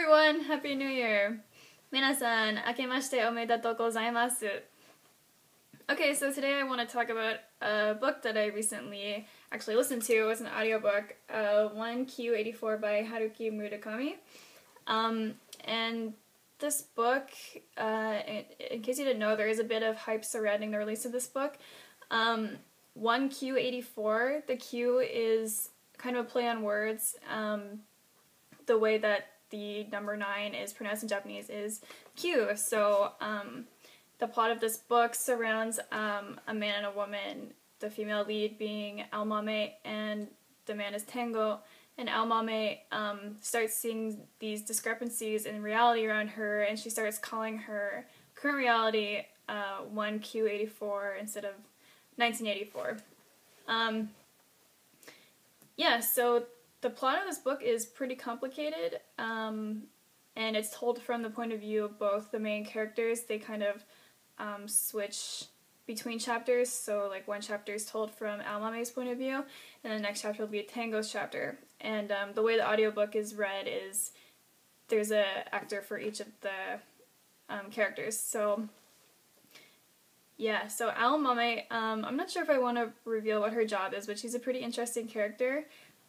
everyone! Happy New Year! 皆さん、明けましておめでとうございます。Okay, so today I want to talk about a book that I recently actually listened to. It's an audiobook, 1Q84 by Haruki Murakami. And this book, in case you didn't know, there is a bit of hype surrounding the release of this book. 1Q84, the Q is kind of a play on words. The way that the number 9 is pronounced in Japanese is Q. So the plot of this book surrounds a man and a woman, the female lead being Almame and the man is Tango. And Almame starts seeing these discrepancies in reality around her, and she starts calling her current reality 1Q84 instead of 1984. Yeah, so the plot of this book is pretty complicated, and it's told from the point of view of both the main characters. They kind of switch between chapters, so like one chapter is told from Almame's point of view, and the next chapter will be Tango's chapter. And the way the audiobook is read is there's an actor for each of the characters. So yeah, so Almame, I'm not sure if I want to reveal what her job is, but she's a pretty interesting character.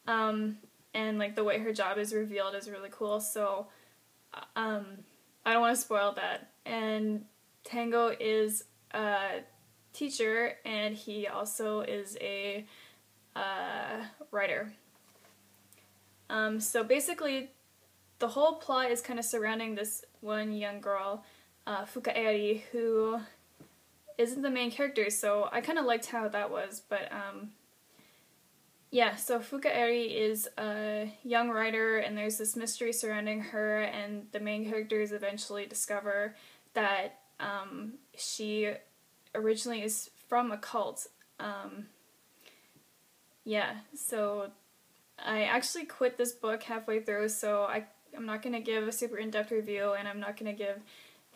And like the way her job is revealed is really cool, so I don't want to spoil that. And Tango is a teacher, and he also is a writer. So basically the whole plot is kind of surrounding this one young girl, Fukaeri, who isn't the main character, so I kind of liked how that was, but yeah, so Fukaeri is a young writer, and there's this mystery surrounding her, and the main characters eventually discover that she originally is from a cult. Yeah, so I actually quit this book halfway through, so I'm not going to give a super in-depth review, and I'm not going to give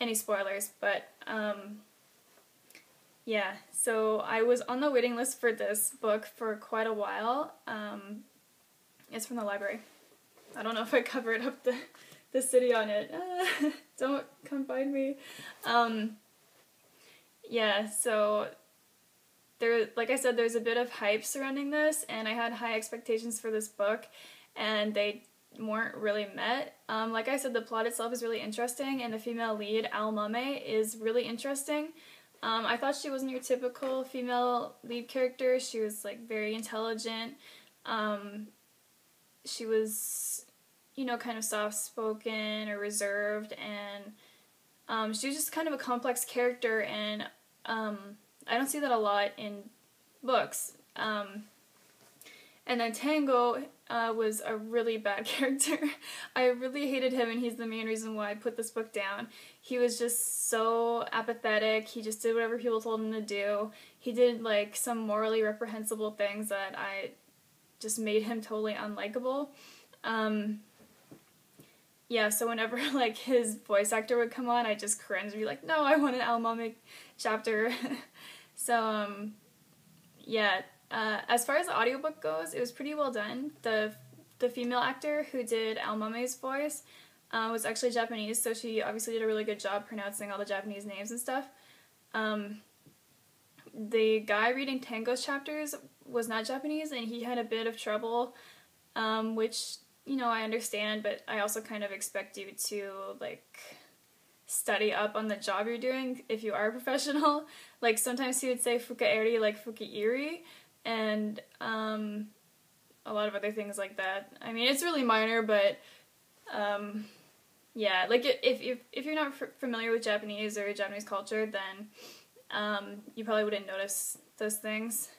any spoilers, but yeah, so I was on the waiting list for this book for quite a while. It's from the library. I don't know if I covered up the city on it. Don't come find me. Yeah, so like I said, there's a bit of hype surrounding this, and I had high expectations for this book, and they weren't really met. Like I said, the plot itself is really interesting, and the female lead, Almame, is really interesting. I thought she wasn't your typical female lead character. She was like very intelligent. She was, you know, kind of soft-spoken or reserved, and she was just kind of a complex character, and I don't see that a lot in books. And then Tango was a really bad character. I really hated him, and he's the main reason why I put this book down. He was just so apathetic. He just did whatever people told him to do. He did like some morally reprehensible things that I just made him totally unlikable. Yeah, so whenever like his voice actor would come on, I just cringe and be like, no, I want an Almame chapter. So yeah. As far as the audiobook goes, it was pretty well done. The female actor who did Almame's voice was actually Japanese, so she obviously did a really good job pronouncing all the Japanese names and stuff. The guy reading Tango's chapters was not Japanese, and he had a bit of trouble, which, you know, I understand, but I also kind of expect you to, like, study up on the job you're doing if you are a professional. Like, sometimes he would say Fukaeri like Fukiiri, and a lot of other things like that. I mean, it's really minor, but yeah, like if you're not familiar with Japanese or Japanese culture, then you probably wouldn't notice those things.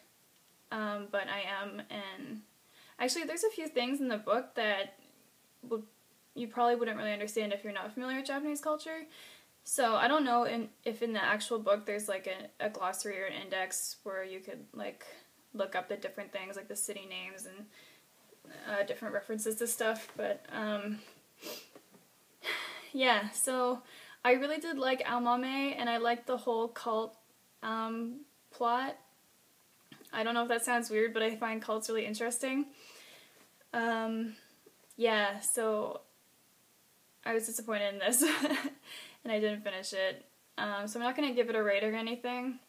But I am, and actually there's a few things in the book that you probably wouldn't really understand if you're not familiar with Japanese culture. So I don't know if in the actual book there's like a glossary or an index where you could like look up the different things, like the city names and different references to stuff, but yeah, so I really did like Almame, and I liked the whole cult plot. I don't know if that sounds weird, but I find cults really interesting. Yeah, so I was disappointed in this, and I didn't finish it. So I'm not going to give it a rate or anything.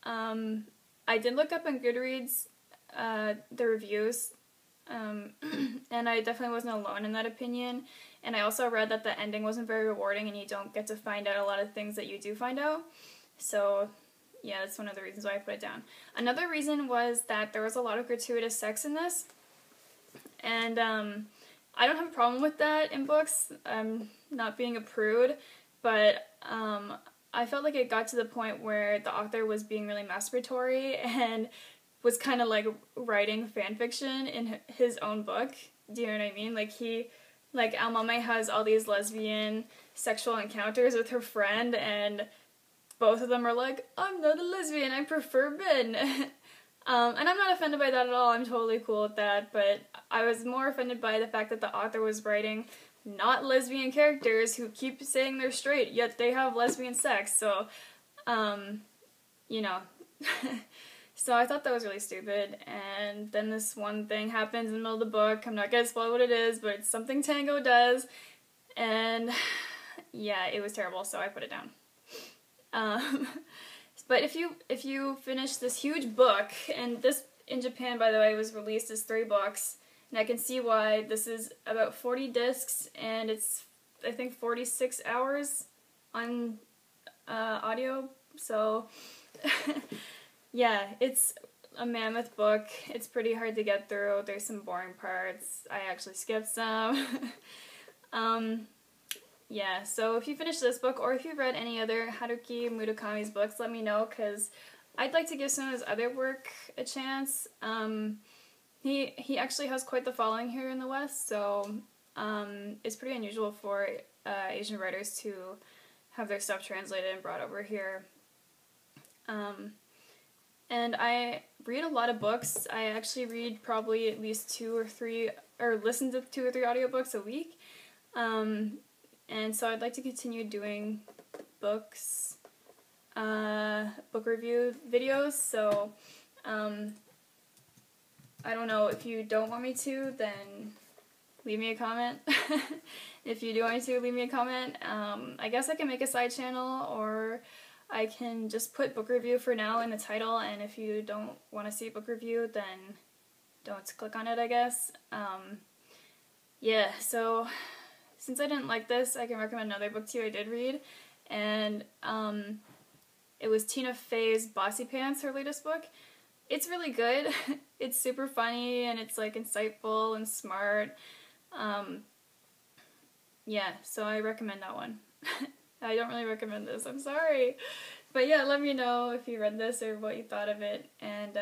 I did look up on Goodreads the reviews, and I definitely wasn't alone in that opinion. And I also read that the ending wasn't very rewarding, and you don't get to find out a lot of things that you do find out. So yeah, that's one of the reasons why I put it down. Another reason was that there was a lot of gratuitous sex in this, and I don't have a problem with that in books. I'm not being a prude, but I felt like it got to the point where the author was being really masturbatory and was kind of like writing fan fiction in his own book. Do you know what I mean? Like Almame has all these lesbian sexual encounters with her friend, and both of them are like, I'm not a lesbian, I prefer men. And I'm not offended by that at all, I'm totally cool with that, but I was more offended by the fact that the author was writing not lesbian characters who keep saying they're straight, yet they have lesbian sex, so, you know. So I thought that was really stupid, and then this one thing happens in the middle of the book. I'm not gonna spoil what it is, but it's something Tango does, and yeah, it was terrible, so I put it down. But if you finish this huge book, and this in Japan, by the way, was released as 3 books, and I can see why. This is about 40 discs, and it's, I think, 46 hours on audio, so yeah, it's a mammoth book. It's pretty hard to get through. There's some boring parts. I actually skipped some. Yeah, so if you finish this book, or if you've read any other Haruki Murakami's books, let me know, because I'd like to give some of his other work a chance. He actually has quite the following here in the West, so it's pretty unusual for Asian writers to have their stuff translated and brought over here. And I read a lot of books. I actually read probably at least 2 or 3, or listen to 2 or 3 audiobooks a week. And so I'd like to continue doing books, book review videos, so I don't know, if you don't want me to, then leave me a comment. If you do want me to, leave me a comment. I guess I can make a side channel, or I can just put book review for now in the title, and if you don't want to see a book review, then don't click on it, I guess. Yeah, so since I didn't like this, I can recommend another book to you I did read, and it was Tina Fey's Bossy Pants, her latest book. It's really good. It's super funny, and it's like insightful and smart. Yeah, so I recommend that one. I don't really recommend this, I'm sorry. But yeah, let me know if you read this or what you thought of it, and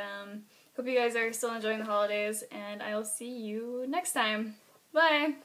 hope you guys are still enjoying the holidays, and I'll see you next time. Bye!